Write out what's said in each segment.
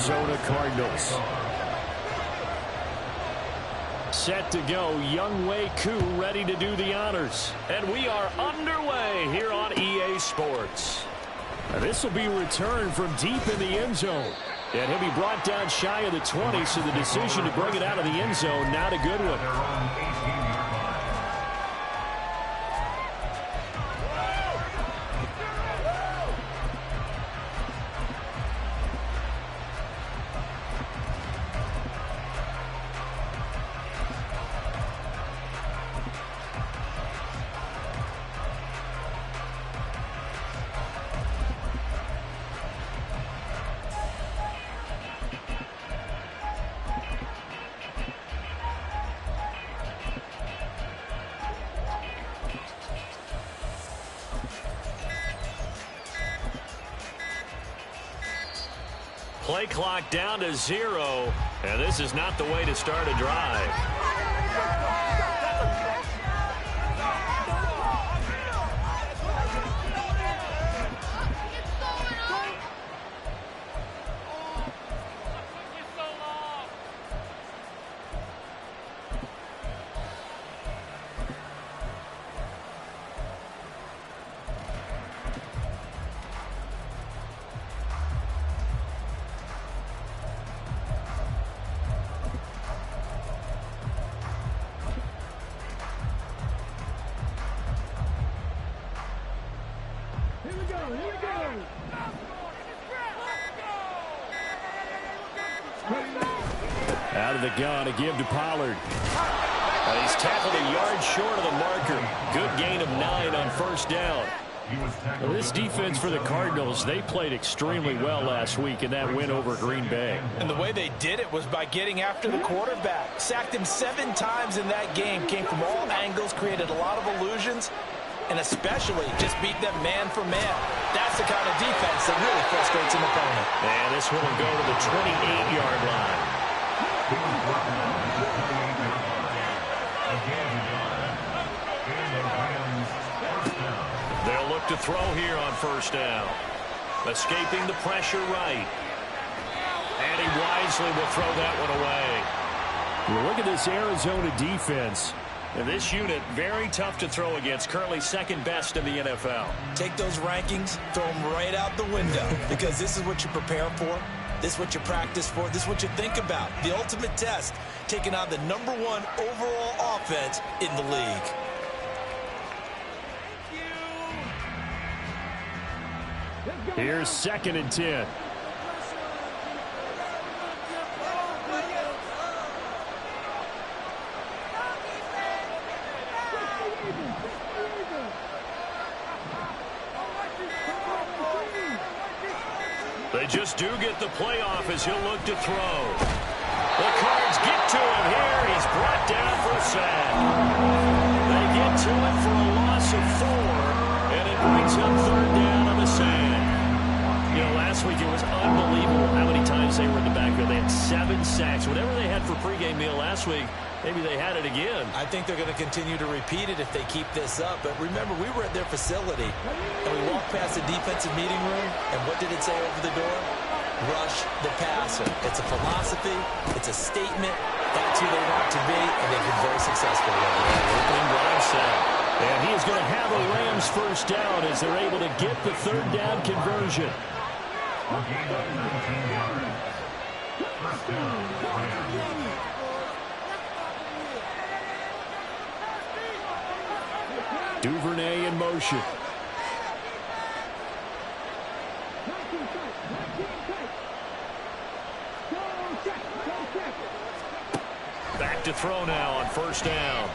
Arizona Cardinals. Set to go, Younghoe Koo ready to do the honors. And we are underway here on EA Sports. This will be returned from deep in the end zone. And he'll be brought down shy of the 20, so the decision to bring it out of the end zone, not a good one. Play clock down to 0, and this is not the way to start a drive. Out of the gun to give to Pollard. He's tackled a yard short of the marker. Good gain of 9 on first down. Well, this defense for the Cardinals, they played extremely well last week in that win over Green Bay. And the way they did it was by getting after the quarterback. Sacked him 7 times in that game. Came from all angles, created a lot of illusions, and especially just beat them man for man. That's the kind of defense that really frustrates an opponent. And this one will go to the 28-yard line. They'll look to throw here on first down. Escaping the pressure right. And he wisely will throw that one away. Well, look at this Arizona defense. And this unit, very tough to throw against. Currently second best in the NFL. Take those rankings, throw them right out the window. Because this is what you prepare for. This is what you practice for. This is what you think about. The ultimate test, taking on the #1 overall offense in the league. Here's 2nd and 10. They just do get the playoff as he'll look to throw. The Cards get to him here. He's brought down for a sack. They get to it for a loss of 4, and it brings up 3rd down on the sand. You know, last week it was unbelievable how many times they were in the backfield. They had 7 sacks. Whatever they had for pregame meal last week, maybe they had it again. I think they're going to continue to repeat it if they keep this up. But remember, we were at their facility, and we walked past the defensive meeting room, and what did it say over the door? Rush the passer. It's a philosophy. It's a statement. That's who they want to be, and they've been very successful with it. Opening drive set. And he is going to have a Rams first down as they're able to get the 3rd down conversion. Duvernay in motion. Back to throw now on first down.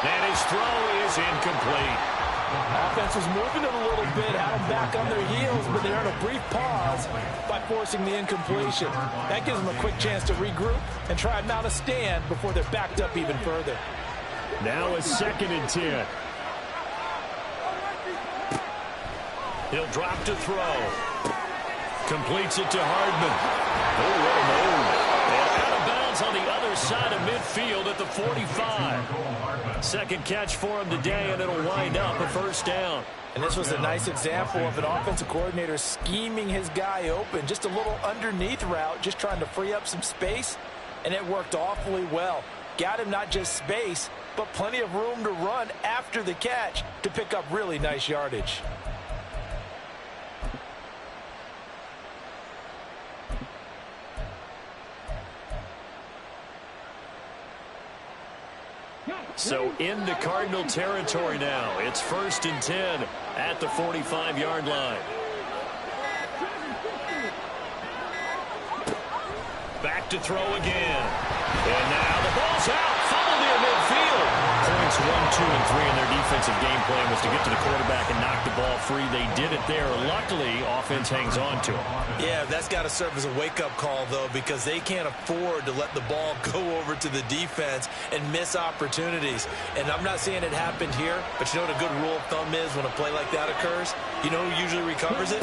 And his throw is incomplete. Offense was moving it a little bit, had them back on their heels, but they earned a brief pause by forcing the incompletion. That gives them a quick chance to regroup and try and mount a stand before they're backed up even further. Now a 2nd and 10. He'll drop to throw. Completes it to Hardman. Oh, what a move. And out of bounds ball's on the other side of midfield at the 45. Second catch for him today, and it'll wind up a first down. And this was a nice example of an offensive coordinator scheming his guy open. Just a little underneath route, just trying to free up some space, and it worked awfully well. Got him not just space, but plenty of room to run after the catch to pick up really nice yardage. So into Cardinal territory now. It's 1st and 10 at the 45-yard line. Back to throw again. And now the ball's out. Fumble near midfield. Points 1, 2, and 3 in their defensive game plan was to get to the quarterback and knock the ball free. They did it there. Luckily, offense hangs on to it. Yeah, that's got to serve as a wake-up call, though, because they can't afford to let the ball go over to the defense and miss opportunities. And I'm not saying it happened here, but you know what a good rule of thumb is when a play like that occurs? You know who usually recovers it?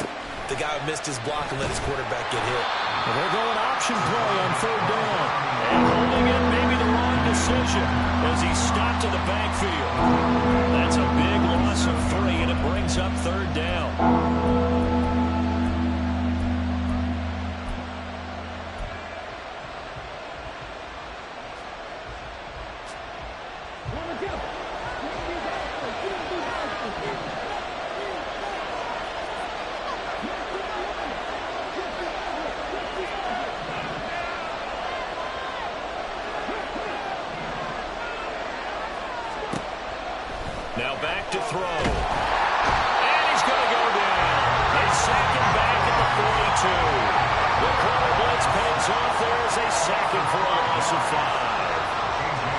The guy who missed his block and let his quarterback get hit. Well, they're going option play on 3rd down. And holding it, maybe the wrong decision as he stopped in the backfield. That's a big loss of 3, and it brings up 3rd down. Now back to throw. And he's going to go down. They sack him back at the 42. The corner blitz pays off there as they sack him for a loss of 5.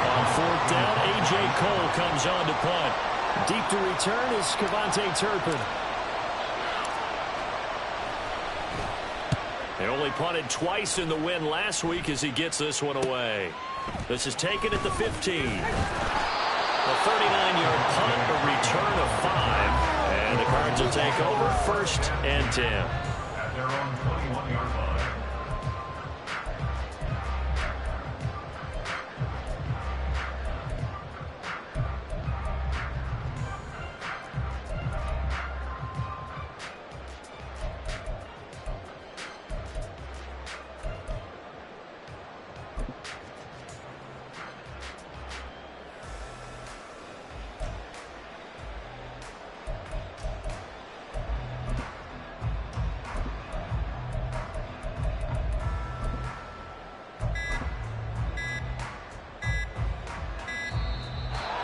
On 4th down, A.J. Cole comes on to punt. Deep to return is Cavante Turpin. They only punted twice in the win last week as he gets this one away. This is taken at the 15. A 39-yard punt, a return of 5, and the Cards will take over 1st and 10. At their own 21-yard line.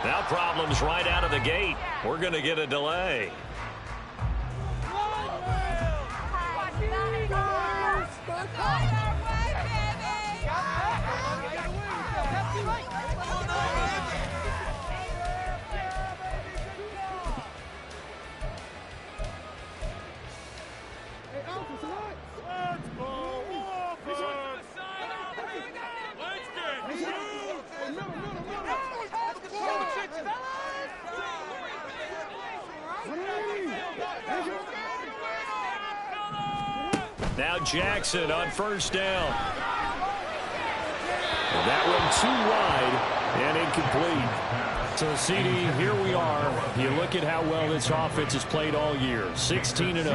Now problems right out of the gate. We're going to get a delay. Now Jackson on 1st down. That one too wide and incomplete. So, CD, here we are. You look at how well this offense has played all year, 16-0.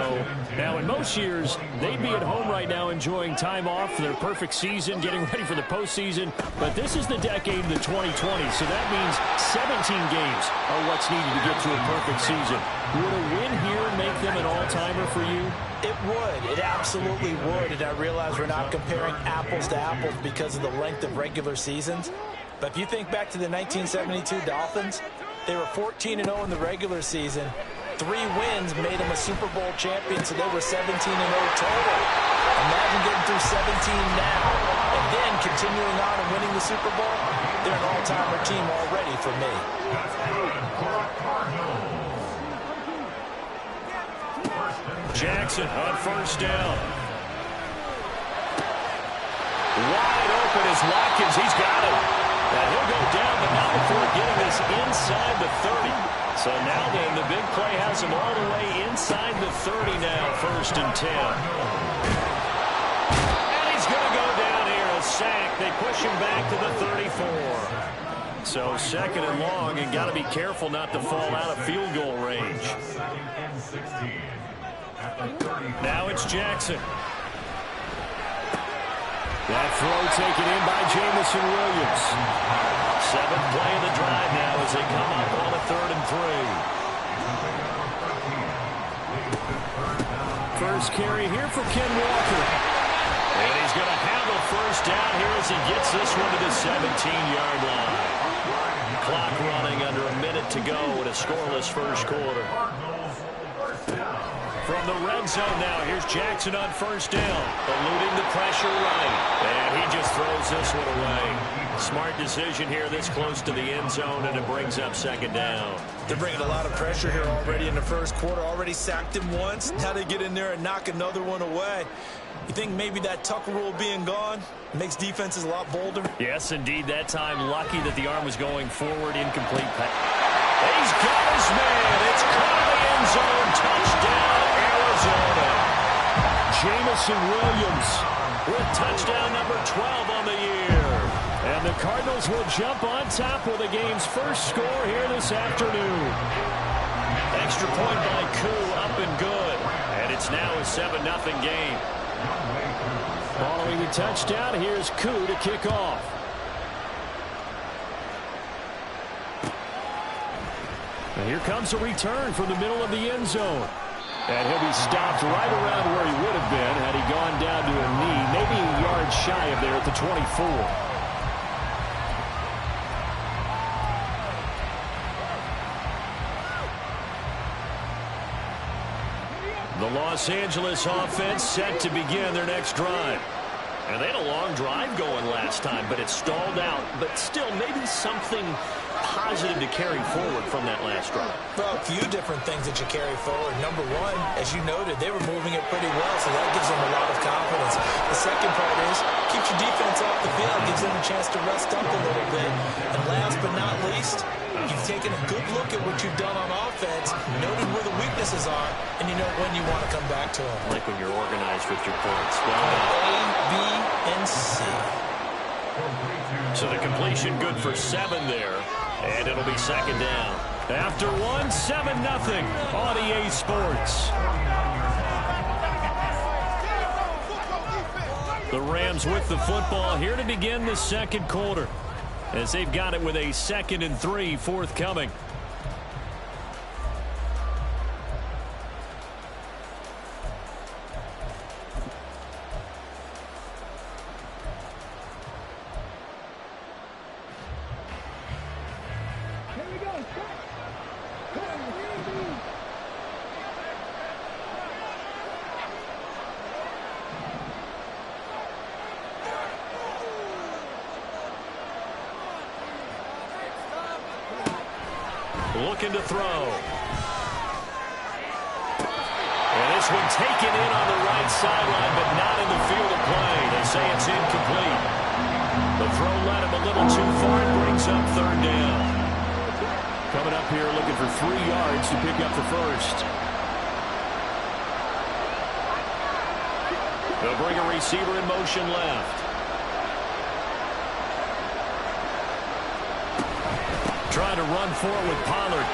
Now, in most years, they'd be at home right now enjoying time off for their perfect season, getting ready for the postseason. But this is the decade of the 2020s, so that means 17 games are what's needed to get to a perfect season. Would a win here make them an all-timer for you? It would. It absolutely would. And I realize we're not comparing apples to apples because of the length of regular seasons. But if you think back to the 1972 Dolphins, they were 14-0 in the regular season. 3 wins made them a Super Bowl champion, so they were 17-0 total. Imagine getting through 17 now and then continuing on and winning the Super Bowl. They're an all-timer team already for me. Jackson on 1st down. Wide open is Watkins. He's got it. Now he'll go down, but not before getting this inside the 30. So now then, the big play has him all the way inside the 30 now, 1st and 10. And he's going to go down here, a sack. They push push him back to the 34. So second and long, and got to be careful not to fall out of field goal range. Now it's Jackson. That throw taken in by Jameson Williams. Seventh play of the drive now as they come up on a 3rd and 3. First carry here for Ken Walker. And he's going to have a first down here as he gets this one to the 17-yard line. Clock running under a minute to go in a scoreless first quarter. From the red zone now, here's Jackson on first down, eluding the pressure right. And he just throws this one away. Smart decision here this close to the end zone, and it brings up second down. They're bringing a lot of pressure here already in the first quarter. Already sacked him once. Now they get in there and knock another one away. You think maybe that Tucker rule being gone makes defenses a lot bolder? Yes, indeed. That time, lucky that the arm was going forward, incomplete pass. He's got his man. It's caught in the end zone. Touchdown, Arizona. Jameson Williams with touchdown number 12 on the year. And the Cardinals will jump on top with the game's first score here this afternoon. Extra point by Koo, up and good. And it's now a 7-0 game. Following the touchdown, here's Koo to kick off. And here comes a return from the middle of the end zone. And he'll be stopped right around where he would have been had he gone down to a knee, maybe a yard shy of there at the 24. The Los Angeles offense set to begin their next drive. And they had a long drive going last time, but it stalled out. But still, maybe something positive to carry forward from that last drive. Well, a few different things that you carry forward. Number one, as you noted, they were moving it pretty well, so that gives them a lot of confidence. The second part is, keeps your defense off the field, gives them a chance to rest up a little bit. And last but not least, you've taken a good look at what you've done on offense, noted where the weaknesses are, and you know when you want to come back to them. Like when you're organized with your points. Well, A, B, and C. So the completion good for 7 there, and it'll be second down. After 1, 7-0 on EA Sports. The Rams with the football here to begin the second quarter, as they've got it with a 2nd and 3 forthcoming. Looking to throw. And this one taken in on the right sideline, but not in the field of play. They say it's incomplete. The throw led him a little too far and brings up 3rd down. Coming up here looking for 3 yards to pick up the first. They'll bring a receiver in motion left. Trying to run forward with Pollard.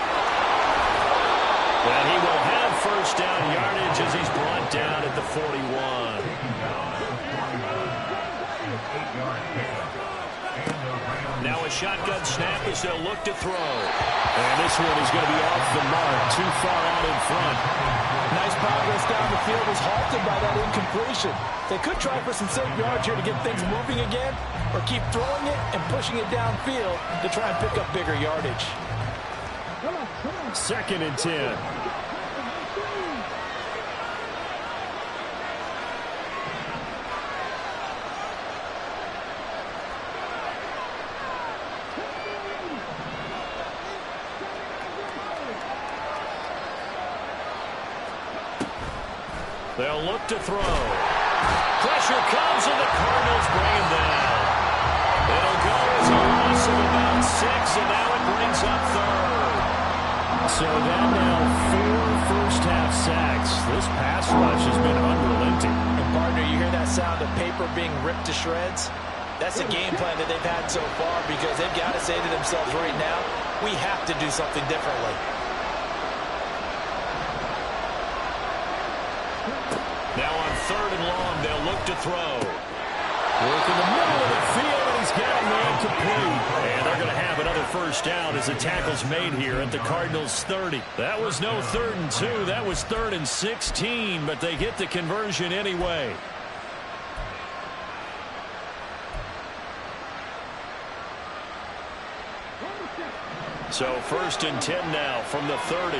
And he will have first down yardage as he's brought down at the 41. Now a shotgun snap as they'll look to throw. And this one is going to be off the mark, too far out in front. Nice progress down the field, was halted by that incompletion. They could try for some safe yards here to get things moving again, or keep throwing it and pushing it downfield to try and pick up bigger yardage. 2nd and 10. They'll look to throw. Pressure comes, and the Cardinals bring him down. It'll go as a loss of about 6, and now it brings up 3rd. So that now 4 first-half sacks. This pass rush has been unrelenting. And partner, you hear that sound of paper being ripped to shreds? That's the game plan that they've had so far because they've got to say to themselves right now, we have to do something differently. Now on 3rd and long, they'll look to throw. Work in the middle of the field, and he's got him incomplete. And they're going to have another first down as the tackle's made here at the Cardinals' 30. That was no 3rd and 2. That was 3rd and 16, but they get the conversion anyway. So 1st and 10 now from the 30.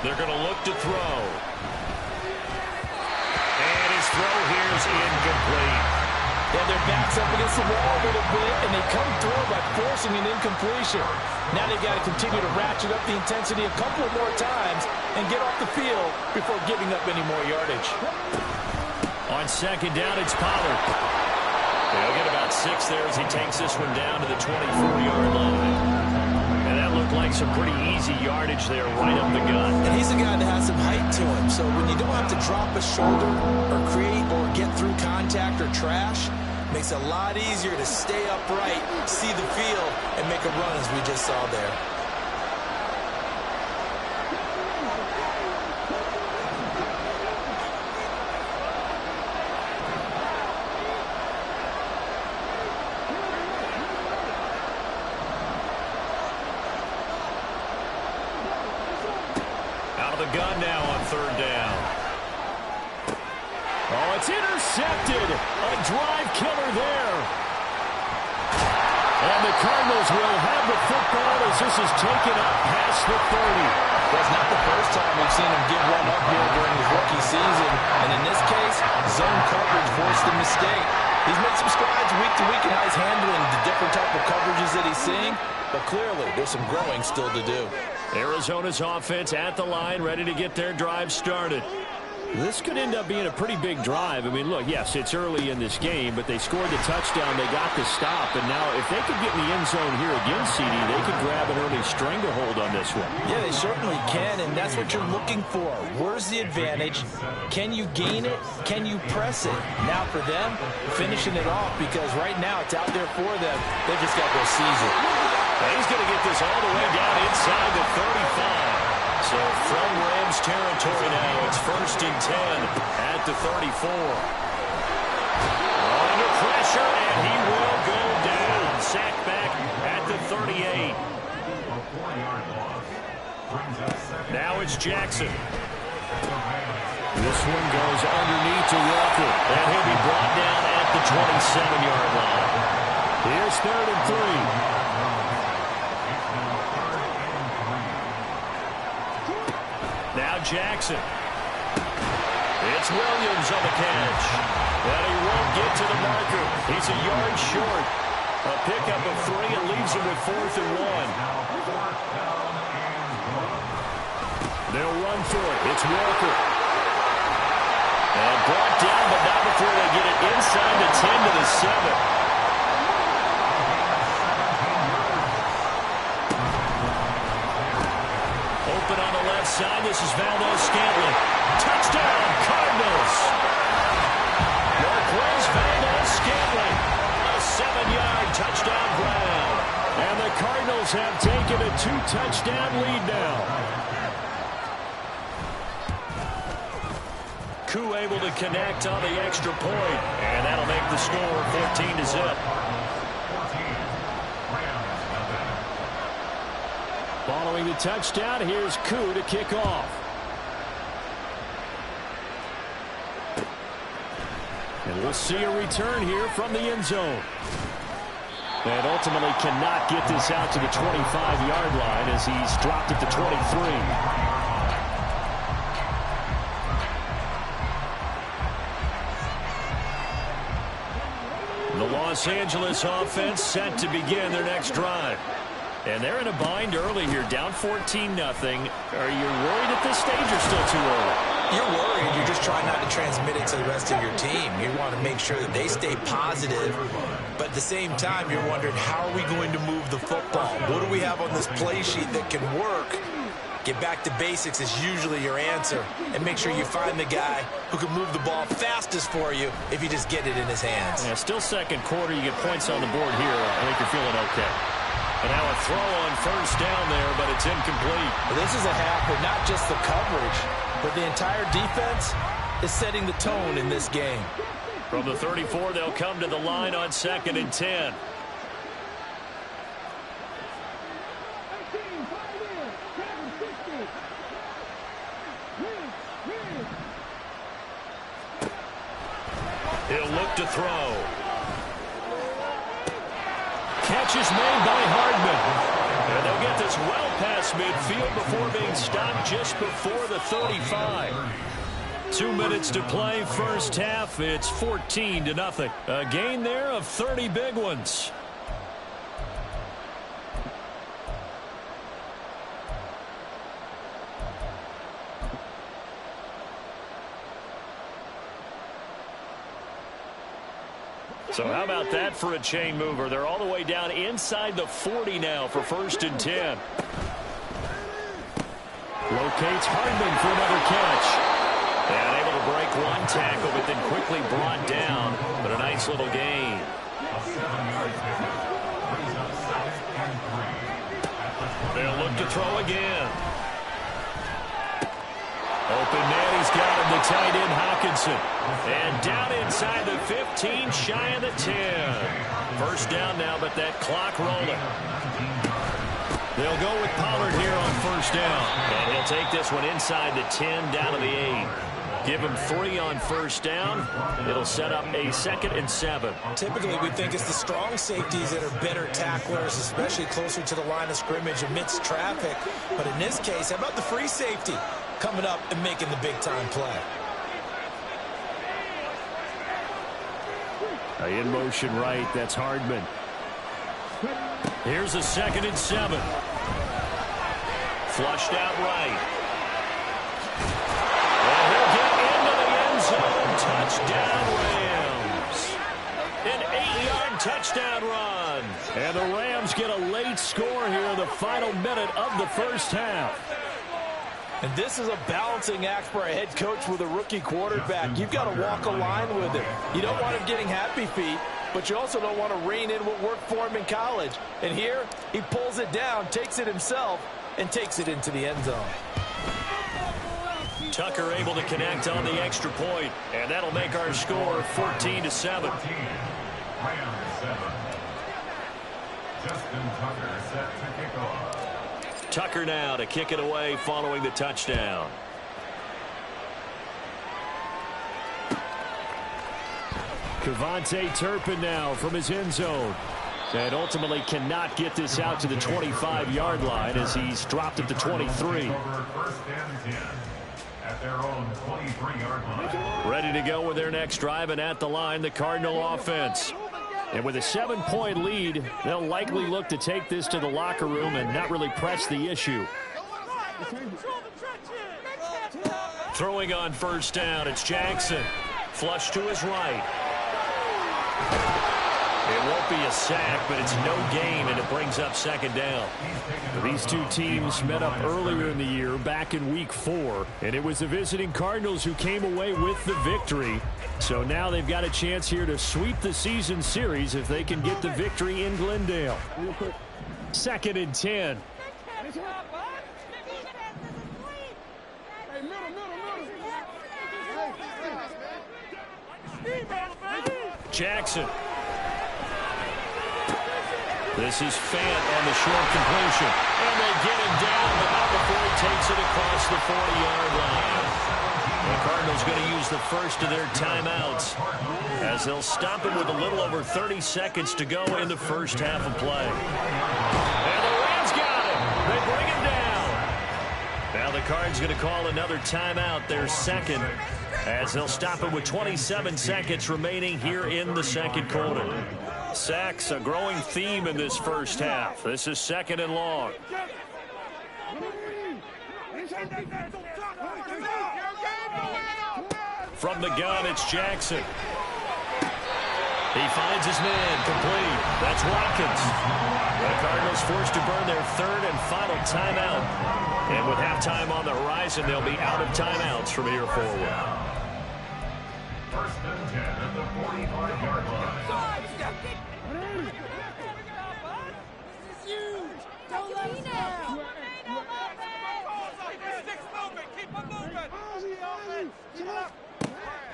They're going to look to throw. And his throw here is incomplete. Yeah, their back's up against the wall a little bit, and they come through by forcing an incompletion. Now they've got to continue to ratchet up the intensity a couple of more times and get off the field before giving up any more yardage. On 2nd down, it's Pollard. They'll get about 6 there as he takes this one down to the 24-yard line. And that looked like some pretty easy yardage there right up the gut. And he's a guy that has some height to him, so when you don't have to drop a shoulder or create or get through contact or trash, makes it a lot easier to stay upright, see the field, and make a run as we just saw there. Gun now on 3rd down. Oh, it's intercepted. A drive killer there. And the Cardinals will have the football as this is taken up past the 30. Well, it's not the first time we've seen him give one up here during his rookie season. And in this case, zone coverage forced the mistake. He's made some strides week to week in how he's handling the different type of coverages that he's seeing. But clearly, there's some growing still to do. Arizona's offense at the line, ready to get their drive started. This could end up being a pretty big drive. I mean, look, yes, it's early in this game, but they scored the touchdown. They got the stop. And now if they could get in the end zone here again, CD, they could grab an early stranglehold on this one. Yeah, they certainly can, and that's what you're looking for. Where's the advantage? Can you gain it? Can you press it? Now for them, finishing it off, because right now it's out there for them. They just got to go seize it. And he's going to get this all the way down inside the 35. So from Rams territory now, it's 1st and 10 at the 34. Under pressure, and he will go down. Sacked back at the 38. Now it's Jackson. This one goes underneath to Walker, and he'll be brought down at the 27-yard line. Here's 3rd and 3. Now Jackson. It's Williams on the catch. And he won't get to the marker. He's a yard short. A pickup of 3 and leaves him with 4th and 1. They'll run through it. It's Walker. And brought down, but not before they get it inside the 10 to the 7. Open on the left side. This is Valdes-Scantling. Touchdown, Cardinals. Marquez Valdes-Scantling. A 7-yard touchdown grab. And the Cardinals have taken a 2-touchdown lead now. Koo able to connect on the extra point. And that'll make the score 14-0. Following the touchdown, here's Koo to kick off. And we'll see a return here from the end zone. And ultimately cannot get this out to the 25-yard line as he's dropped at the 23. The Los Angeles offense set to begin their next drive. And they're in a bind early here, down 14-0. Are you worried at this stage or still too early? You're worried. You're just trying not to transmit it to the rest of your team. You want to make sure that they stay positive. But at the same time, you're wondering, how are we going to move the football? What do we have on this play sheet that can work Get back to basics is usually your answer. And make sure you find the guy who can move the ball fastest for you if you just get it in his hands. Yeah, still second quarter. You get points on the board here. I think you're feeling okay. And now a throw on first down there, but it's incomplete. Well, this is a half where not just the coverage, but the entire defense is setting the tone in this game. From the 34, they'll come to the line on 2nd and 10. He'll look to throw. Catch is made by Hardman. And they'll get this well past midfield before being stopped just before the 35. 2 minutes to play, first half. It's 14-0. A gain there of 30 big ones. So how about that for a chain mover? They're all the way down inside the 40 now for 1st and 10. Locates Hardman for another catch. And able to break one tackle, but then quickly brought down. But a nice little gain. They'll look to throw again. Open man, he's got him, the tight end Hockenson. And down inside the 15, shy of the 10. First down now, but that clock rolling. They'll go with Pollard here on first down. And he'll take this one inside the 10, down to the 8. Give him 3 on first down. It'll set up a 2nd and 7. Typically, we think it's the strong safeties that are better tacklers, especially closer to the line of scrimmage amidst traffic. But in this case, how about the free safety coming up and making the big-time play? In motion right, that's Hardman. Here's a 2nd and 7. Flushed out right. And he'll get into the end zone. Touchdown, Rams. An 8-yard touchdown run. And the Rams get a late score here in the final minute of the first half. And this is a balancing act for a head coach with a rookie quarterback. You've got to walk a line with him. You don't want him getting happy feet, but you also don't want to rein in what worked for him in college. And here, he pulls it down, takes it himself, and takes it into the end zone. Tucker able to connect on the extra point, and that'll make our score 14-7. Justin Tucker set to kick off. Tucker now to kick it away following the touchdown. KaVontae Turpin now from his end zone. And ultimately cannot get this out to the 25-yard line as he's dropped at the 23. First and 10 at their own 23-yard line. Ready to go with their next drive, and at the line, the Cardinal offense. And with a 7-point lead, they'll likely look to take this to the locker room and not really press the issue. Throwing on first down, it's Jackson. Flush to his right. It won't be a sack, but it's no gain, and it brings up 2nd down. These two teams met up earlier in the year, back in Week 4, and it was the visiting Cardinals who came away with the victory. So now they've got a chance here to sweep the season series if they can get the victory in Glendale. 2nd and 10. Jackson. This is Fant on the short completion. And they get him down, but not before he takes it across the 40-yard line. The Cardinals going to use the first of their timeouts as they'll stop him with a little over 30 seconds to go in the first half of play. And the Rams got him. They bring him down. Now the Cards going to call another timeout, their second, as they'll stop him with 27 seconds remaining here in the second quarter. Sacks, a growing theme in this first half. This is 2nd and long. From the gun, it's Jackson. He finds his man, complete. That's Watkins. The Cardinals forced to burn their third and final timeout. And with halftime on the horizon, they'll be out of timeouts from here forward. First and 10 at the 45-yard line. This is huge. Don't let us down.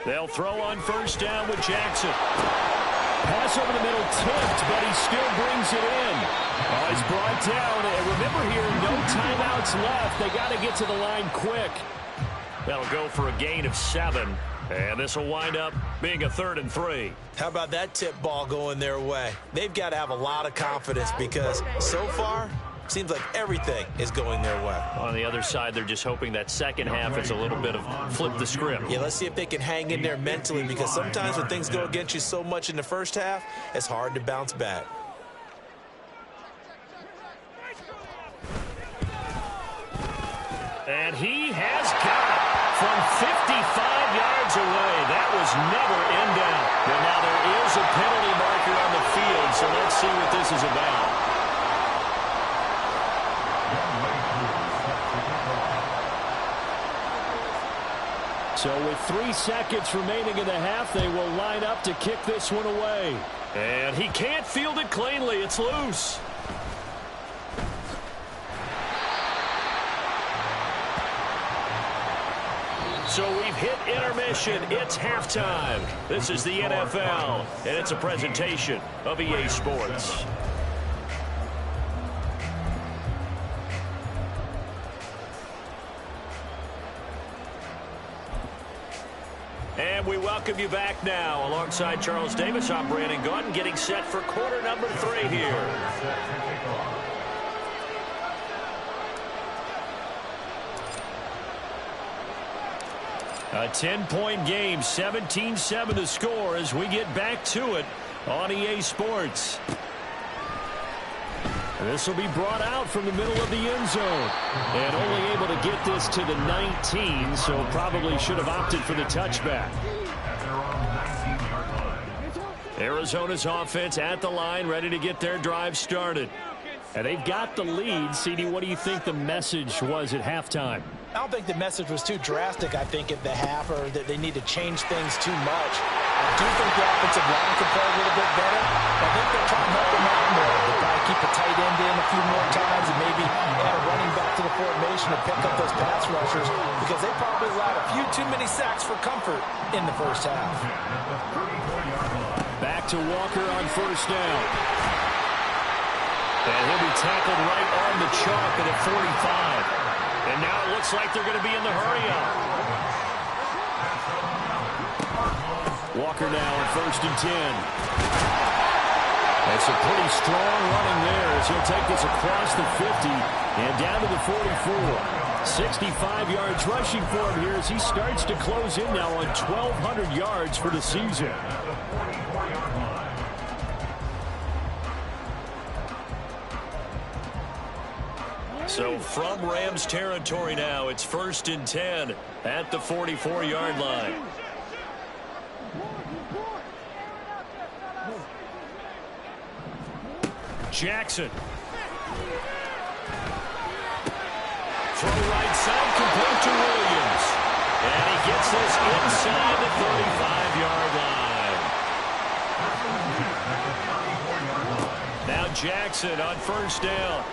They'll throw on first down with Jackson. Pass over the middle tipped, but he still brings it in. Oh, he's brought down. And remember here, no timeouts left. They got to get to the line quick. That'll go for a gain of 7. And this will wind up being a 3rd and 3. How about that tip ball going their way? They've got to have a lot of confidence because so far, seems like everything is going their way. On the other side, they're just hoping that second half is a little bit of flip the script. Yeah, let's see if they can hang in there mentally because sometimes when things go against you so much in the first half, it's hard to bounce back. And he has got it from 55 yards away. That was never in doubt. But now there is a penalty marker on the field, so let's see what this is about. So with 3 seconds remaining in the half, they will line up to kick this one away. And he can't field it cleanly. It's loose. So we've hit intermission. It's halftime. This is the NFL, and it's a presentation of EA Sports. And we welcome you back now. Alongside Charles Davis, I'm Brandon Gaudin, getting set for quarter number 3 here. A 10-point game, 17-7 the score as we get back to it on EA Sports. This will be brought out from the middle of the end zone. And only able to get this to the 19, so probably should have opted for the touchback. Arizona's offense at the line, ready to get their drive started. And they've got the lead. CD, what do you think the message was at halftime? I don't think the message was too drastic, I think, at the half, or that they need to change things too much. I do think the offensive line can play a little bit better. I think they'll try and help them out more. They'll probably keep a tight end in a few more times and maybe add a running back to the formation to pick up those pass rushers because they probably allowed a few too many sacks for comfort in the first half. Back to Walker on first down. And he'll be tackled right on the chalk at 45. And now it looks like they're going to be in the hurry-up. Walker now on first and 10. That's a pretty strong running there as he'll take this across the 50 and down to the 44. 65 yards rushing for him here as he starts to close in now on 1,200 yards for the season. So from Rams territory now, it's first and 10 at the 44-yard line. Jackson. Throw right side, complete to Williams. And he gets this inside the 35-yard line. Now Jackson on first down.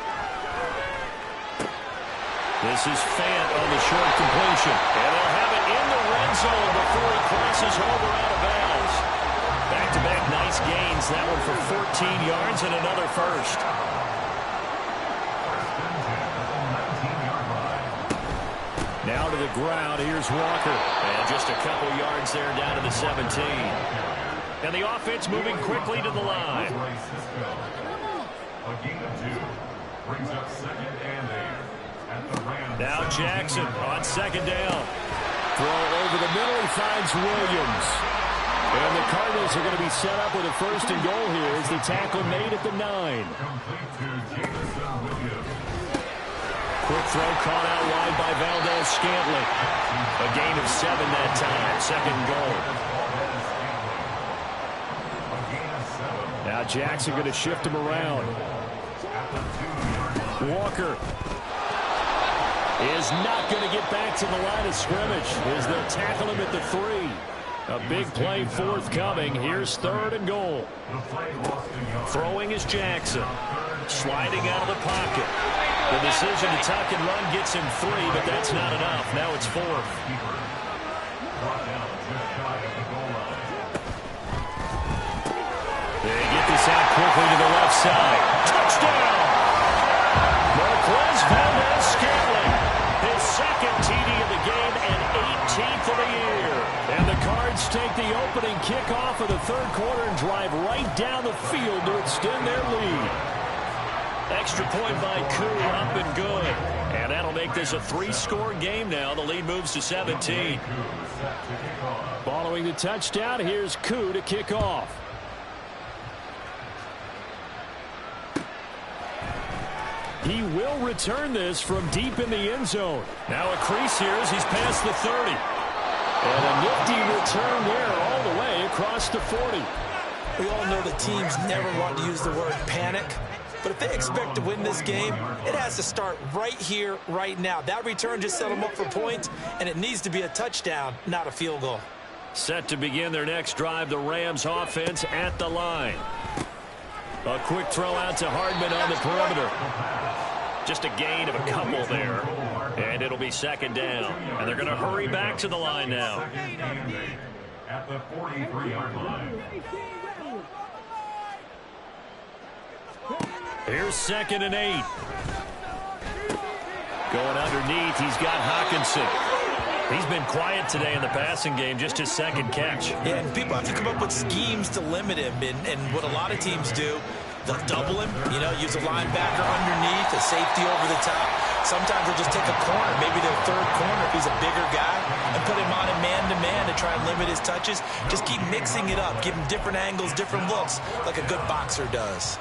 This is Fant on the short completion. And they'll have it in the red zone before he crosses over out of bounds. Back-to-back nice gains. That one for 14 yards and another first. Now to the ground. Here's Walker. And just a couple yards there down to the 17. And the offense moving quickly to the line. A gain of 2 brings up 2nd and 8. Now Jackson on second down. Throw over the middle. He finds Williams. And the Cardinals are going to be set up with a first and goal here as the tackle made at the 9. Quick throw caught out wide by Valdez Scantling. A gain of 7 that time. Second goal. Now Jackson going to shift him around. Walker is not going to get back to the line of scrimmage as they'll tackle him at the 3. A big play forthcoming. Here's 3rd and goal. Throwing is Jackson. Sliding out of the pocket. The decision to tuck and run gets him 3, but that's not enough. Now it's 4th. They get this out quickly to the left side. Touchdown! Marquez Valdes-Scantling. His 2nd TD of the game and 18th of the year. And the Cards take the opening kickoff of the 3rd quarter and drive right down the field to extend their lead. Extra point by Koo, up and good. And that'll make this a 3-score game now. The lead moves to 17. Following the touchdown, here's Koo to kick off. He will return this from deep in the end zone. Now a crease here as he's past the 30. And a nifty return there all the way across the 40. We all know the teams never want to use the word panic. But if they expect to win this game, it has to start right here, right now. That return just set them up for points, and it needs to be a touchdown, not a field goal. Set to begin their next drive, the Rams offense at the line. A quick throw out to Hardman on the perimeter. Just a gain of a couple there. And it'll be 2nd down. And they're going to hurry back to the line now. At the 43-yard line. Here's 2nd and 8. Going underneath, he's got Hockenson. He's been quiet today in the passing game, just his 2nd catch. Yeah, and people have to come up with schemes to limit him. And what a lot of teams do, they'll double him, use a linebacker underneath, a safety over the top. Sometimes they'll just take a corner, maybe their 3rd corner if he's a bigger guy, and put him on a man-to-man to try and limit his touches. Just keep mixing it up, give him different angles, different looks, like a good boxer does.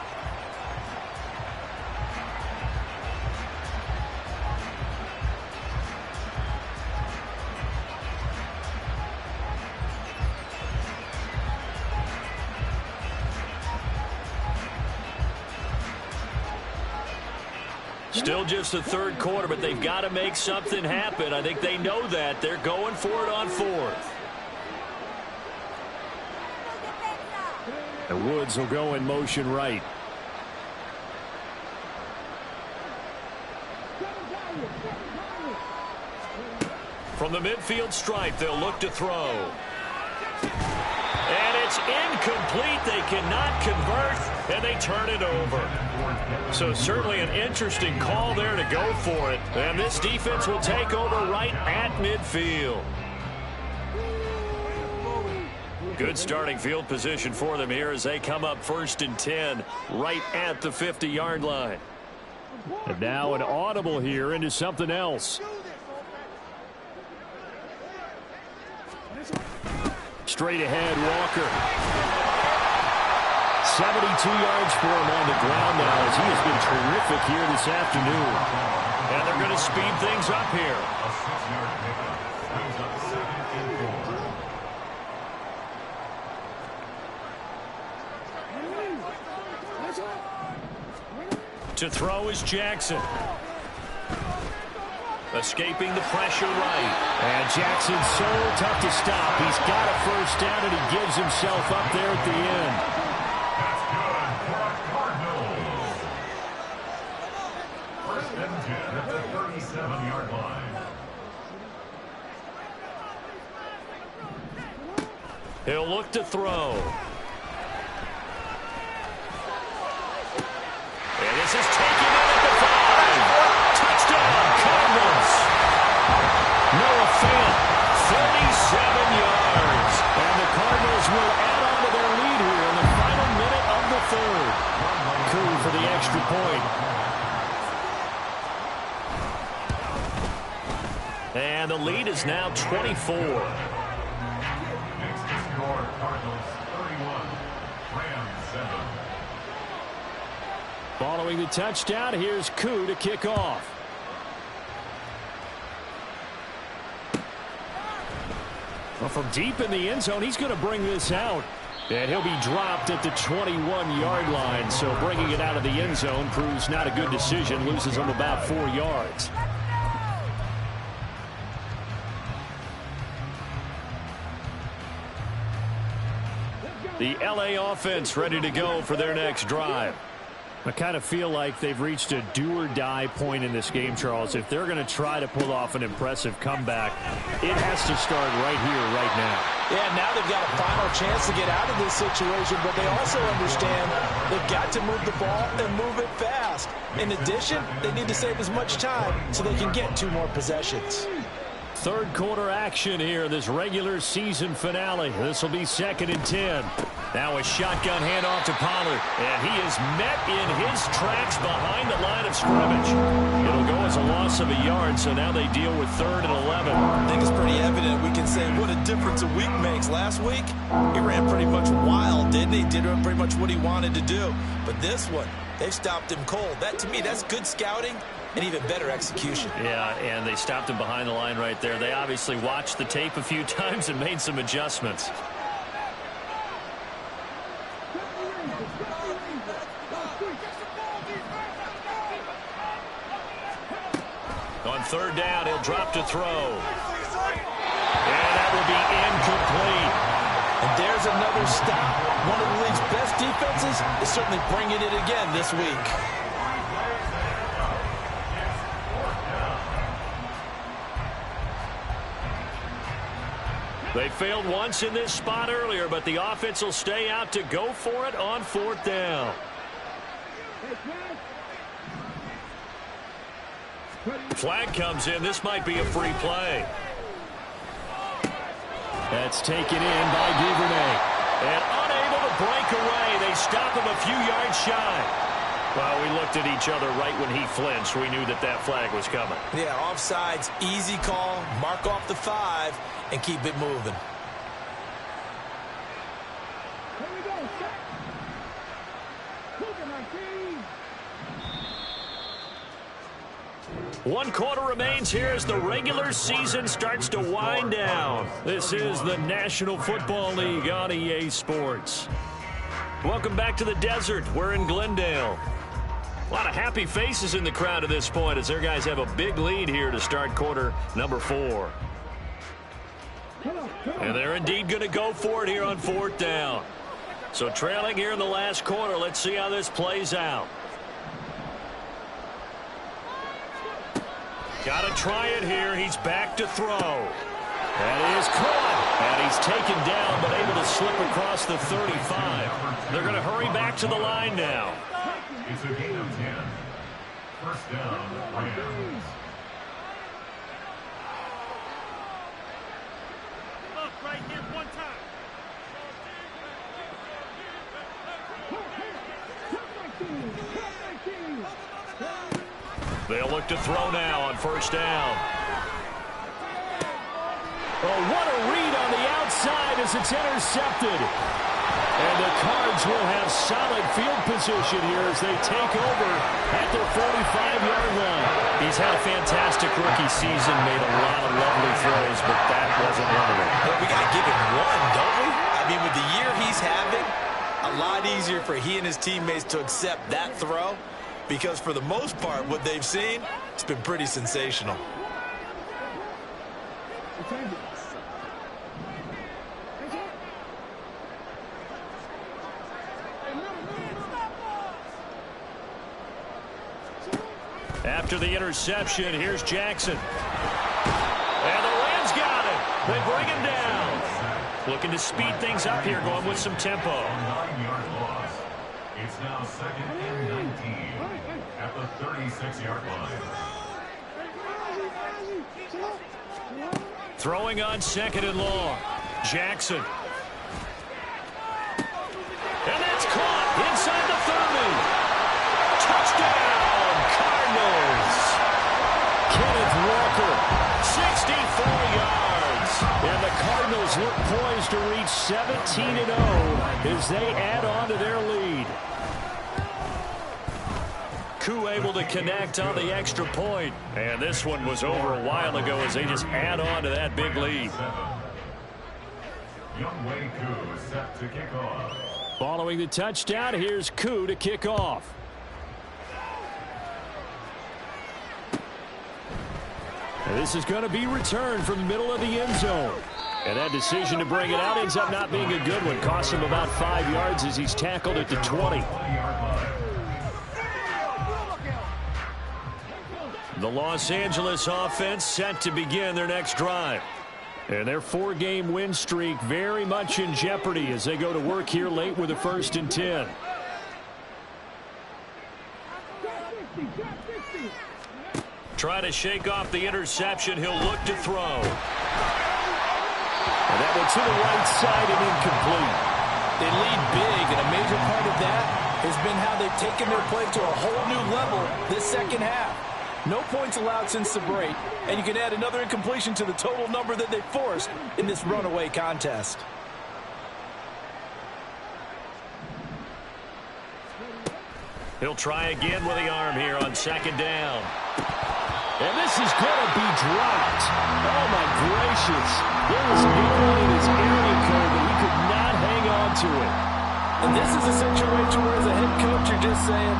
Still just the 3rd quarter, but they've got to make something happen. I think they know that. They're going for it on 4th. And Woods will go in motion right. From the midfield stripe, they'll look to throw. And it's incomplete. They cannot convert, and they turn it over. So certainly an interesting call there to go for it. And this defense will take over right at midfield. Good starting field position for them here as they come up 1st and 10 right at the 50-yard line. And now an audible here into something else. Straight ahead, Walker. 72 yards for him on the ground now as he has been terrific here this afternoon. And they're going to speed things up here. A 6-yard pickup. Brings up 2nd and goal. To throw is Jackson. Escaping the pressure right. And Jackson's so tough to stop. He's got a 1st down, and he gives himself up there at the end. That's good for the Cardinals. 1st and 10 at the 37-yard line. He'll look to throw. And this is taken in at the 5. Touchdown, Cardinals. Noah Fant, 37 yards. and the Cardinals will add on to their lead here in the final minute of the 3rd. Koo for the extra point. And the lead is now 24. Next to score, Cardinals 31. Rams 7. Following the touchdown, here's Koo to kick off. Well, from deep in the end zone, he's going to bring this out. And he'll be dropped at the 21-yard line, so bringing it out of the end zone proves not a good decision, loses him about 4 yards. The LA offense ready to go for their next drive. I kind of feel like they've reached a do-or-die point in this game, Charles. If they're going to try to pull off an impressive comeback, it has to start right here, right now. Yeah, now they've got a final chance to get out of this situation, but they also understand they've got to move the ball and move it fast. In addition, they need to save as much time so they can get 2 more possessions. Third quarter action here in this regular season finale. This will be 2nd and 10. Now a shotgun handoff to Pollard, and he is met in his tracks behind the line of scrimmage. It'll go as a loss of a yard, so now they deal with 3rd and 11. I think it's pretty evident. We can say what a difference a week makes. Last week, he ran pretty much wild, didn't he? Did pretty much what he wanted to do. But this one, they've stopped him cold. That, to me, that's good scouting and even better execution. Yeah, and they stopped him behind the line right there. They obviously watched the tape a few times and made some adjustments. On 3rd down, he'll drop to throw. And that will be incomplete. And there's another stop. One of the league's best defenses is certainly bringing it again this week. They failed once in this spot earlier, but the offense will stay out to go for it on 4th down. Flag comes in. This might be a free play. That's taken in by Duvernay. And unable to break away. They stop him a few yards shy. Well, we looked at each other right when he flinched. We knew that that flag was coming. Yeah, offsides, easy call. Mark off the 5 and keep it moving. One quarter remains here as the regular season starts to wind down. This is the National Football League on EA Sports. Welcome back to the desert. We're in Glendale. A lot of happy faces in the crowd at this point as their guys have a big lead here to start quarter number 4. And they're indeed going to go for it here on 4th down. So trailing here in the last quarter. Let's see how this plays out. Got to try it here. He's back to throw. That is caught. And he's taken down, but able to slip across the 35. They're going to hurry back to the line now. It's a gain of 10. First down, Rams. Look right here one time. They'll look to throw now on 1st down. Oh, what a read on the outside as it's intercepted. And the Cards will have solid field position here as they take over at their 45-yard line. He's had a fantastic rookie season, made a lot of lovely throws, but that wasn't one of them. Well, we got to give him one, don't we? I mean, with the year he's having, a lot easier for he and his teammates to accept that throw because for the most part, what they've seen, it's been pretty sensational. After the interception, here's Jackson. And the Rams got it. They bring him down. Looking to speed things up here, going with some tempo. 9-yard loss. It's now 2nd and 19 at the 36-yard line. Throwing on 2nd and long. Jackson. And that's caught inside the 30. Touchdown! Cardinals. Kenneth Walker, 64 yards. And the Cardinals look poised to reach 17-0 as they add on to their lead. Koo able to connect on the extra point. And this one was over a while ago as they just add on to that big lead. Younghoe Koo set to kick off. Following the touchdown, here's Koo to kick off. And this is going to be returned from the middle of the end zone. And that decision to bring it out ends up not being a good one. Costs him about 5 yards as he's tackled at the 20. The Los Angeles offense set to begin their next drive. And their 4-game win streak very much in jeopardy as they go to work here late with a 1st and 10. Try to shake off the interception. He'll look to throw. And that one to the right side and incomplete. They lead big, and a major part of that has been how they've taken their play to a whole new level this second half. No points allowed since the break, and you can add another incompletion to the total number that they forced in this runaway contest. He'll try again with the arm here on 2nd down. And this is going to be dropped. Oh, my gracious. There was no one in his area code, but he could not hang on to it. And this is a situation where, as a head coach, you're just saying,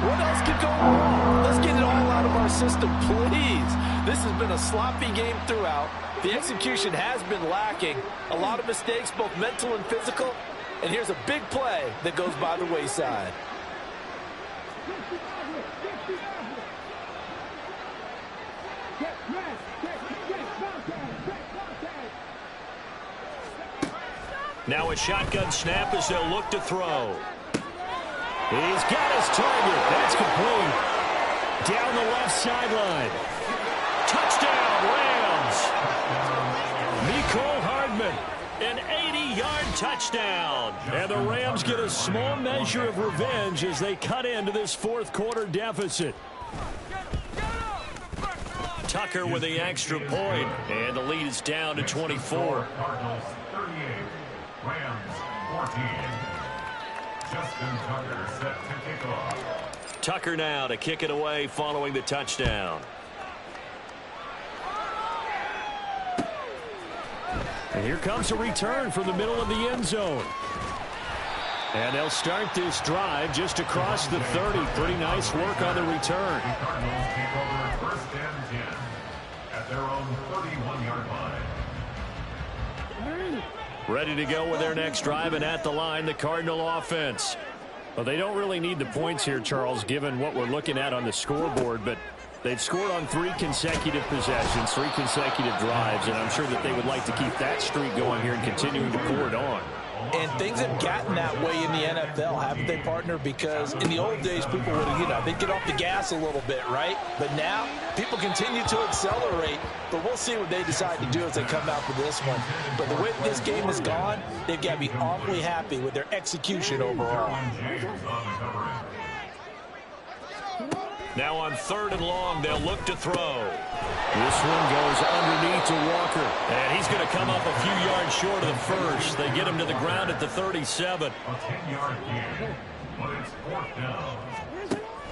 what else could go wrong? Let's get it all out of our system, please. This has been a sloppy game throughout. The execution has been lacking. A lot of mistakes, both mental and physical. And here's a big play that goes by the wayside. Now a shotgun snap as they'll look to throw. He's got his target. That's complete. Down the left sideline. Touchdown, Rams. Mecole Hardman, an 80-yard touchdown. And the Rams get a small measure of revenge as they cut into this 4th quarter deficit. Tucker with the extra point, and the lead is down to 24. Cardinals 38, Rams 14. Justin Tucker set to kick off. Tucker now to kick it away following the touchdown. And here comes a return from the middle of the end zone. And they'll start this drive just across the 30. Pretty nice work on the return. The Cardinals take over 1st and 10 at their own 31-yard line. Ready to go with their next drive, and at the line, the Cardinal offense. Well, they don't really need the points here, Charles, given what we're looking at on the scoreboard, but they've scored on 3 consecutive possessions, 3 consecutive drives, and I'm sure that they would like to keep that streak going here and continuing to pour it on. And things have gotten that way in the NFL, haven't they, partner? Because in the old days, people would, they'd get off the gas a little bit, right? But now, people continue to accelerate. But we'll see what they decide to do as they come out for this one. But the way this game has gone, they've got to be awfully happy with their execution overall. Now on 3rd and long, they'll look to throw. This one goes underneath to Walker. And he's going to come up a few yards short of the first. They get him to the ground at the 37. A 10-yard gain, but it's 4th down.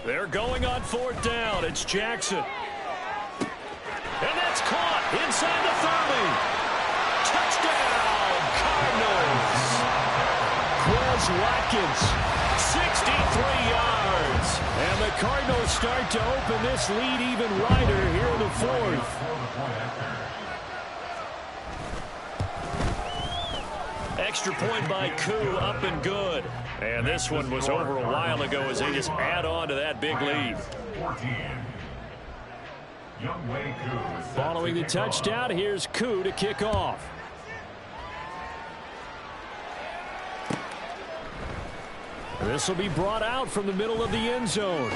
They're going on 4th down. It's Jackson. And that's caught inside the 30. Touchdown, Cardinals. Quez Watkins, 63 yards. And the Cardinals start to open this lead even wider here in the 4th. Extra point by Koo, up and good. And this one was over a while ago as they just add on to that big lead. 14. Younghoe Koo set Following to the kick off. touchdown, here's Koo to kick off. This will be brought out from the middle of the end zone.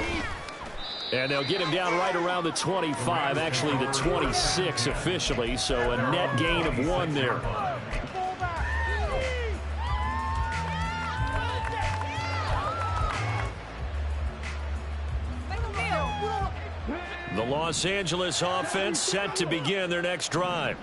And they'll get him down right around the 25, actually the 26 officially, so a net gain of 1 there. The Los Angeles offense set to begin their next drive.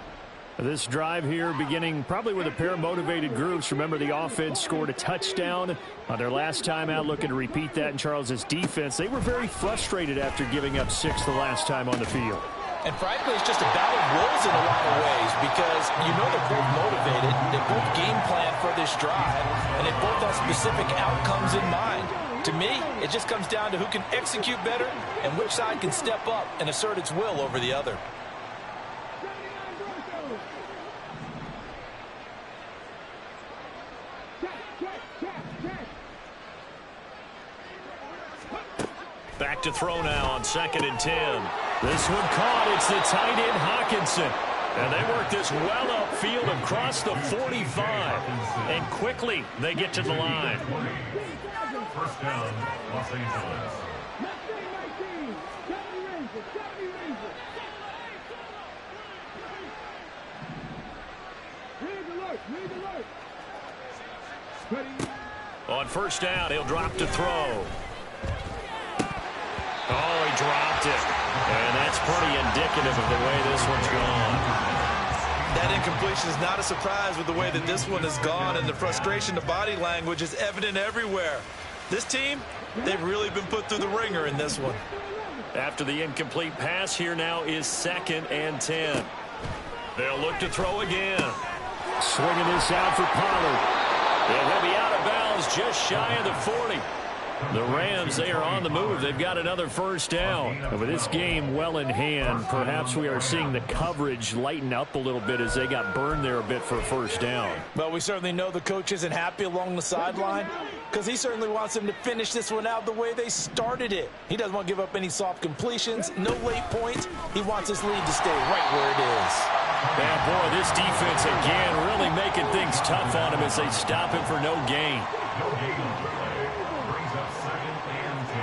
This drive here beginning probably with a pair of motivated groups. Remember, the offense scored a touchdown on their last time out, looking to repeat that in Charles's defense. They were very frustrated after giving up 6 the last time on the field. And frankly, it's just a battle of wills in a lot of ways because you know they're both motivated, they're both game for this drive, and they both have specific outcomes in mind. To me, it just comes down to who can execute better and which side can step up and assert its will over the other. Back to throw now on 2nd and 10. This one caught. It's the tight end Hockenson. And they work this well upfield across the 45. And quickly they get to the line. First down, Los Angeles. On first down, he'll drop to throw. Oh, he dropped it. And that's pretty indicative of the way this one's gone. That incompletion is not a surprise with the way that this one has gone, and the frustration, the body language is evident everywhere. This team, they've really been put through the ringer in this one. After the incomplete pass, here now is 2nd and 10. They'll look to throw again. Swinging this out for Pollard. And he'll be out of bounds just shy of the 40. The Rams, they are on the move. They've got another first down. And with this game well in hand, perhaps we are seeing the coverage lighten up a little bit as they got burned there a bit for a first down. Well, we certainly know the coach isn't happy along the sideline because he certainly wants them to finish this one out the way they started it. He doesn't want to give up any soft completions, no late points. He wants his lead to stay right where it is. Man, boy, this defense again really making things tough on him as they stop him for no gain. No gain on the play. Brings up 2nd and 10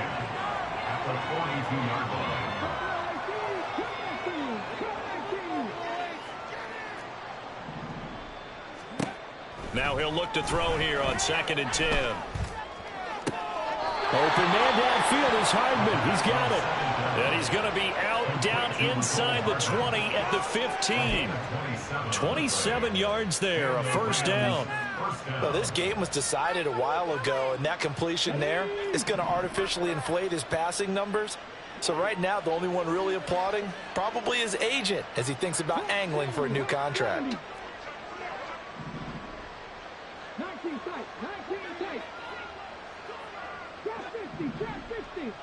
at the 42-yard line. Now he'll look to throw here on 2nd and 10. Open man downfield is Hardman. He's got it. And he's going to be out down inside the 20 at the 15. 27 yards there, a first down. Well, this game was decided a while ago, and that completion there is going to artificially inflate his passing numbers. So right now, the only one really applauding probably his agent as he thinks about angling for a new contract. 19 tight, 19 tight. Drop 50, drop 50.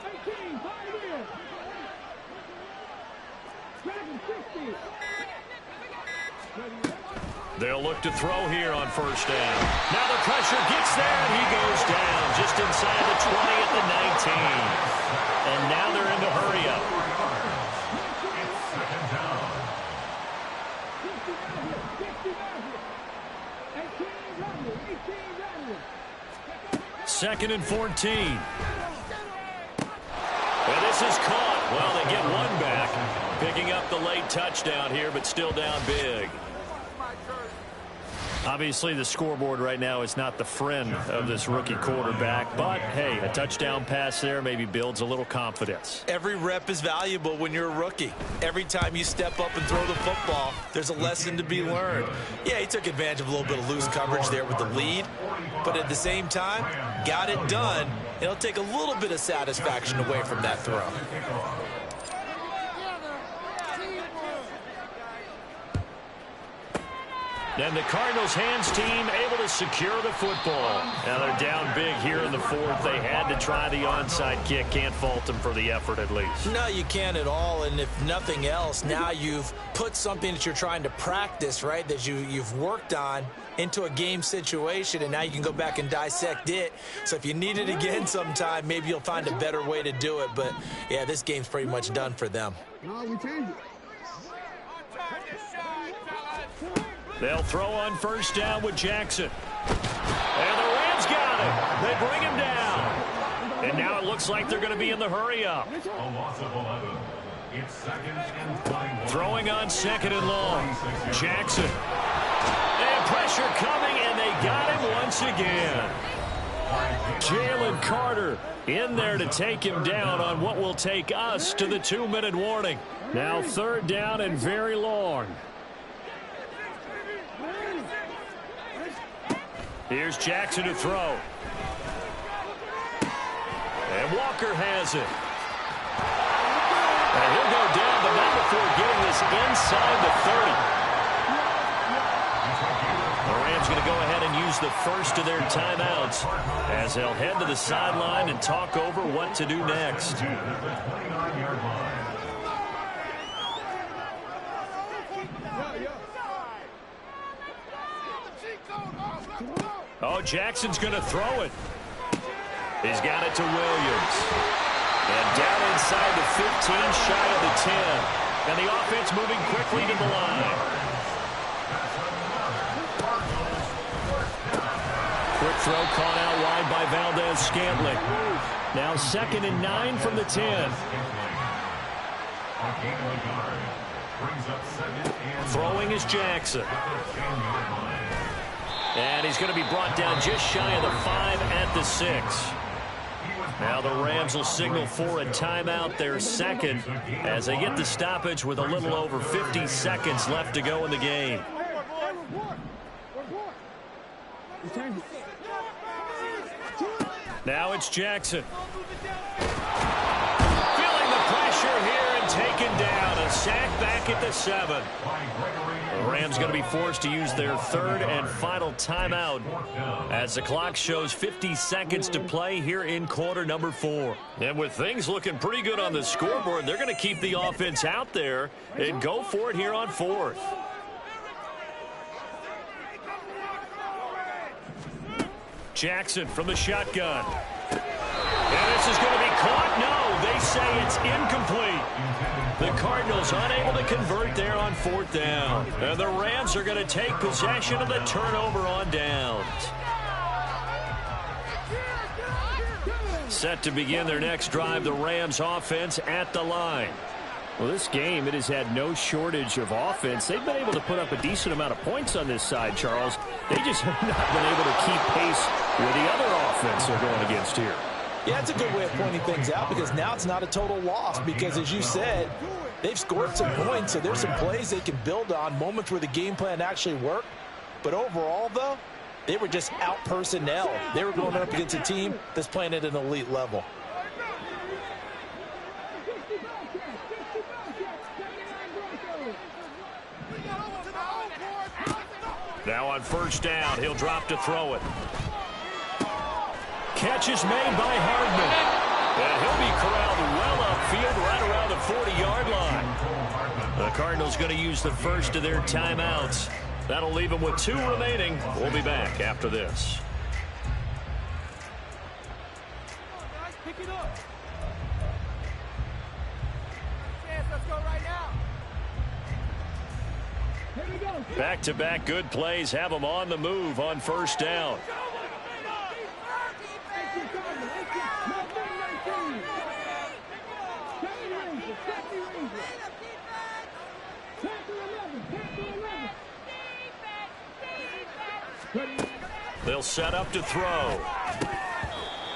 18, 5 here. Dragon 50. They'll look to throw here on first down. Now the pressure gets there, and he goes down just inside the 20 at the 19. And now they're in the hurry up. Second and 14. And this is caught. Well, they get one back. Picking up the late touchdown here, but still down big. Obviously, the scoreboard right now is not the friend of this rookie quarterback. But, hey, a touchdown pass there maybe builds a little confidence. Every rep is valuable when you're a rookie. Every time you step up and throw the football, there's a lesson to be learned. Yeah, he took advantage of a little bit of loose coverage there with the lead. But at the same time, got it done. It'll take a little bit of satisfaction away from that throw. And the Cardinals hands team able to secure the football. Now they're down big here in the fourth. They had to try the onside kick. Can't fault them for the effort at least. No, you can't at all. And if nothing else, now you've put something that you're trying to practice, right, that you've worked on into a game situation, and now you can go back and dissect it. So if you need it again sometime, maybe you'll find a better way to do it. But, yeah, this game's pretty much done for them. No, we change it. They'll throw on first down with Jackson. And the Rams got him. They bring him down. And now it looks like they're going to be in the hurry up. A loss of 11. It's 2nd and 21. Throwing on 2nd and long. Jackson. And pressure coming, and they got him once again. Jalen Carter in there to take him down on what will take us to the 2-minute warning. Now 3rd down and very long. Here's Jackson to throw. And Walker has it. And he'll go down, but not before getting the this inside the 30. The Rams going to go ahead and use the first of their timeouts as they'll head to the sideline and talk over what to do next. Oh, Jackson's going to throw it. He's got it to Williams. And down inside the 15, shy of the 10. And the offense moving quickly to the line. Quick throw caught out wide by Valdez-Scantling. Now 2nd and 9 from the 10. Throwing is Jackson. And he's going to be brought down just shy of the 5 at the 6. Now the Rams will signal for a timeout, their second, as they get the stoppage with a little over 50 seconds left to go in the game. Now it's Jackson. Feeling the pressure here and taken down. A sack back at the 7. The Rams going to be forced to use their 3rd and final timeout as the clock shows 50 seconds to play here in quarter number 4. And with things looking pretty good on the scoreboard, they're going to keep the offense out there and go for it here on 4th. Jackson from the shotgun. And this is going to be caught. No, they say it's incomplete. The Cardinals unable to convert there on 4th down. And the Rams are going to take possession of the turnover on downs. Set to begin their next drive, the Rams offense at the line. Well, this game, it has had no shortage of offense. They've been able to put up a decent amount of points on this side, Charles. They just have not been able to keep pace with the other offense they're going against here. Yeah, it's a good way of pointing things out because now it's not a total loss because, as you said, they've scored some points, so there's some plays they can build on, moments where the game plan actually worked. But overall, though, they were just out personnel. They were going up against a team that's playing at an elite level. Now on 1st down, he'll drop to throw it. Catch is made by Hardman. And he'll be corralled well upfield right around the 40-yard line. The Cardinals going to use the first of their timeouts. That'll leave them with 2 remaining. We'll be back after this. Pick it up. Chance, let's go right now. Back-to-back good plays have them on the move on 1st down. They'll set up to throw.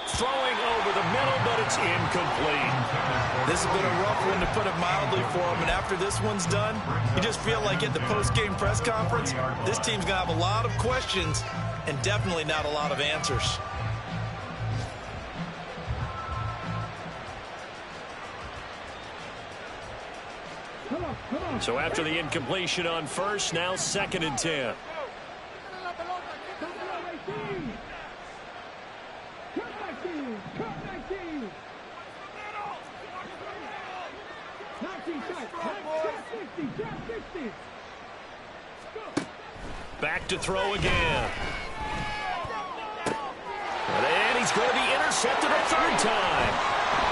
Throwing over the middle, but it's incomplete. This has been a rough one, to put it mildly, for them. And after this one's done, you just feel like at the post-game press conference, this team's going to have a lot of questions and definitely not a lot of answers. So after the incompletion on 1st, now 2nd and 10. Back to throw again. And he's going to be intercepted a 3rd time.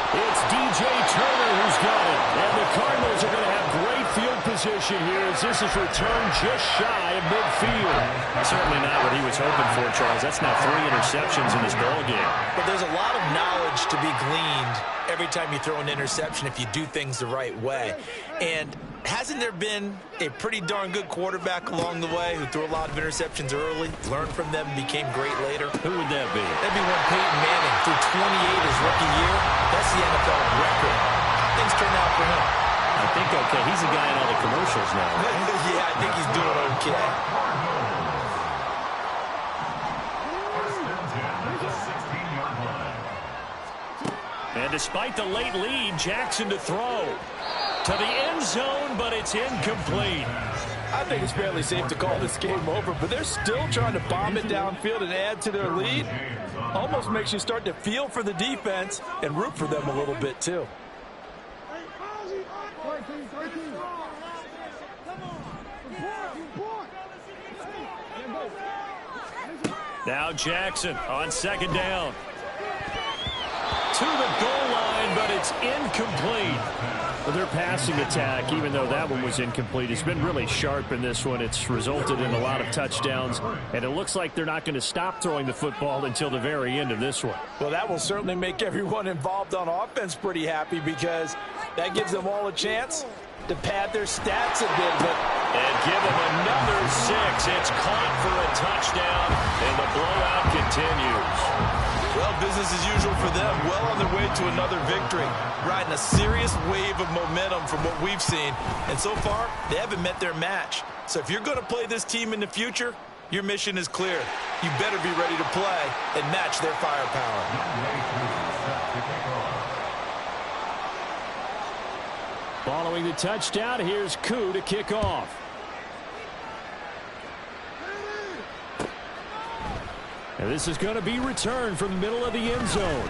It's DJ Turner who's got it. And the Cardinals are going to have great field position here as this is returned just shy of midfield. Certainly not what he was hoping for, Charles. That's now 3 interceptions in this ballgame. But there's a lot of knowledge to be gleaned every time you throw an interception if you do things the right way. And hasn't there been a pretty darn good quarterback along the way who threw a lot of interceptions early, learned from them, became great later? Who would that be? That'd be one Peyton Manning. Threw 28 his rookie year. That's the NFL record. How things turned out for him? I think okay. He's a guy in all the commercials now. Yeah, I think he's doing okay. And despite the late lead, Jackson to throw. to the end zone, but it's incomplete. I think it's fairly safe to call this game over, but they're still trying to bomb it downfield and add to their lead. Almost makes you start to feel for the defense and root for them a little bit, too. Now Jackson on second down. To the goal line, but it's incomplete. Well, their passing attack, even though that one was incomplete, has been really sharp in this one. It's resulted in a lot of touchdowns, and it looks like they're not going to stop throwing the football until the very end of this one. Well, that will certainly make everyone involved on offense pretty happy because that gives them all a chance to pad their stats a bit. And give them another 6. It's caught for a touchdown, and the blowout continues. Well, business as usual for them. Well on their way to another victory. Riding a serious wave of momentum from what we've seen. And so far, they haven't met their match. So if you're going to play this team in the future, your mission is clear. You better be ready to play and match their firepower. Following the touchdown, here's Koo to kick off. And this is going to be returned from the middle of the end zone.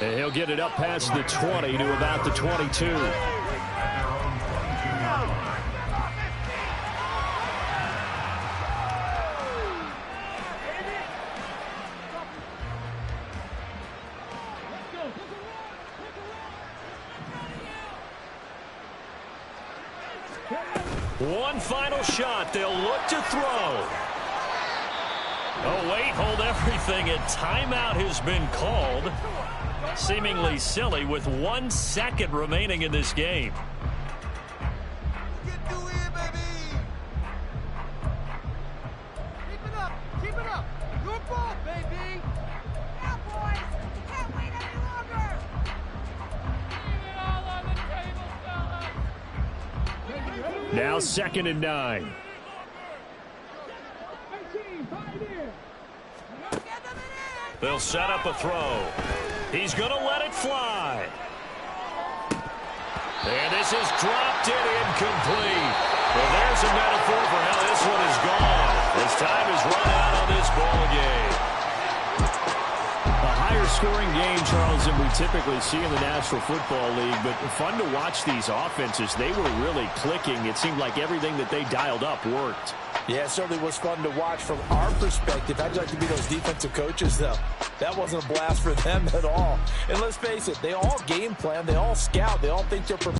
And he'll get it up past the 20 to about the 22. One final shot. They'll look to throw. Oh, wait, hold everything. A timeout has been called. Seemingly silly with 1 second remaining in this game. Get to it, baby. Keep it up. Keep it up. Your ball, baby. Now, boys. You can't wait any longer. Leave it all on the table, fellas. Now 2nd and 9. They'll set up a throw. He's going to let it fly. And this is dropped in incomplete. Well, there's a metaphor for how this one is gone. As time has run out on this ball game. A higher scoring game, Charles, than we typically see in the National Football League, but fun to watch these offenses. They were really clicking. It seemed like everything that they dialed up worked. Yeah, it certainly was fun to watch from our perspective. How'd you like to be those defensive coaches, though? That wasn't a blast for them at all. And let's face it, they all game plan, they all scout, they all think they're prepared.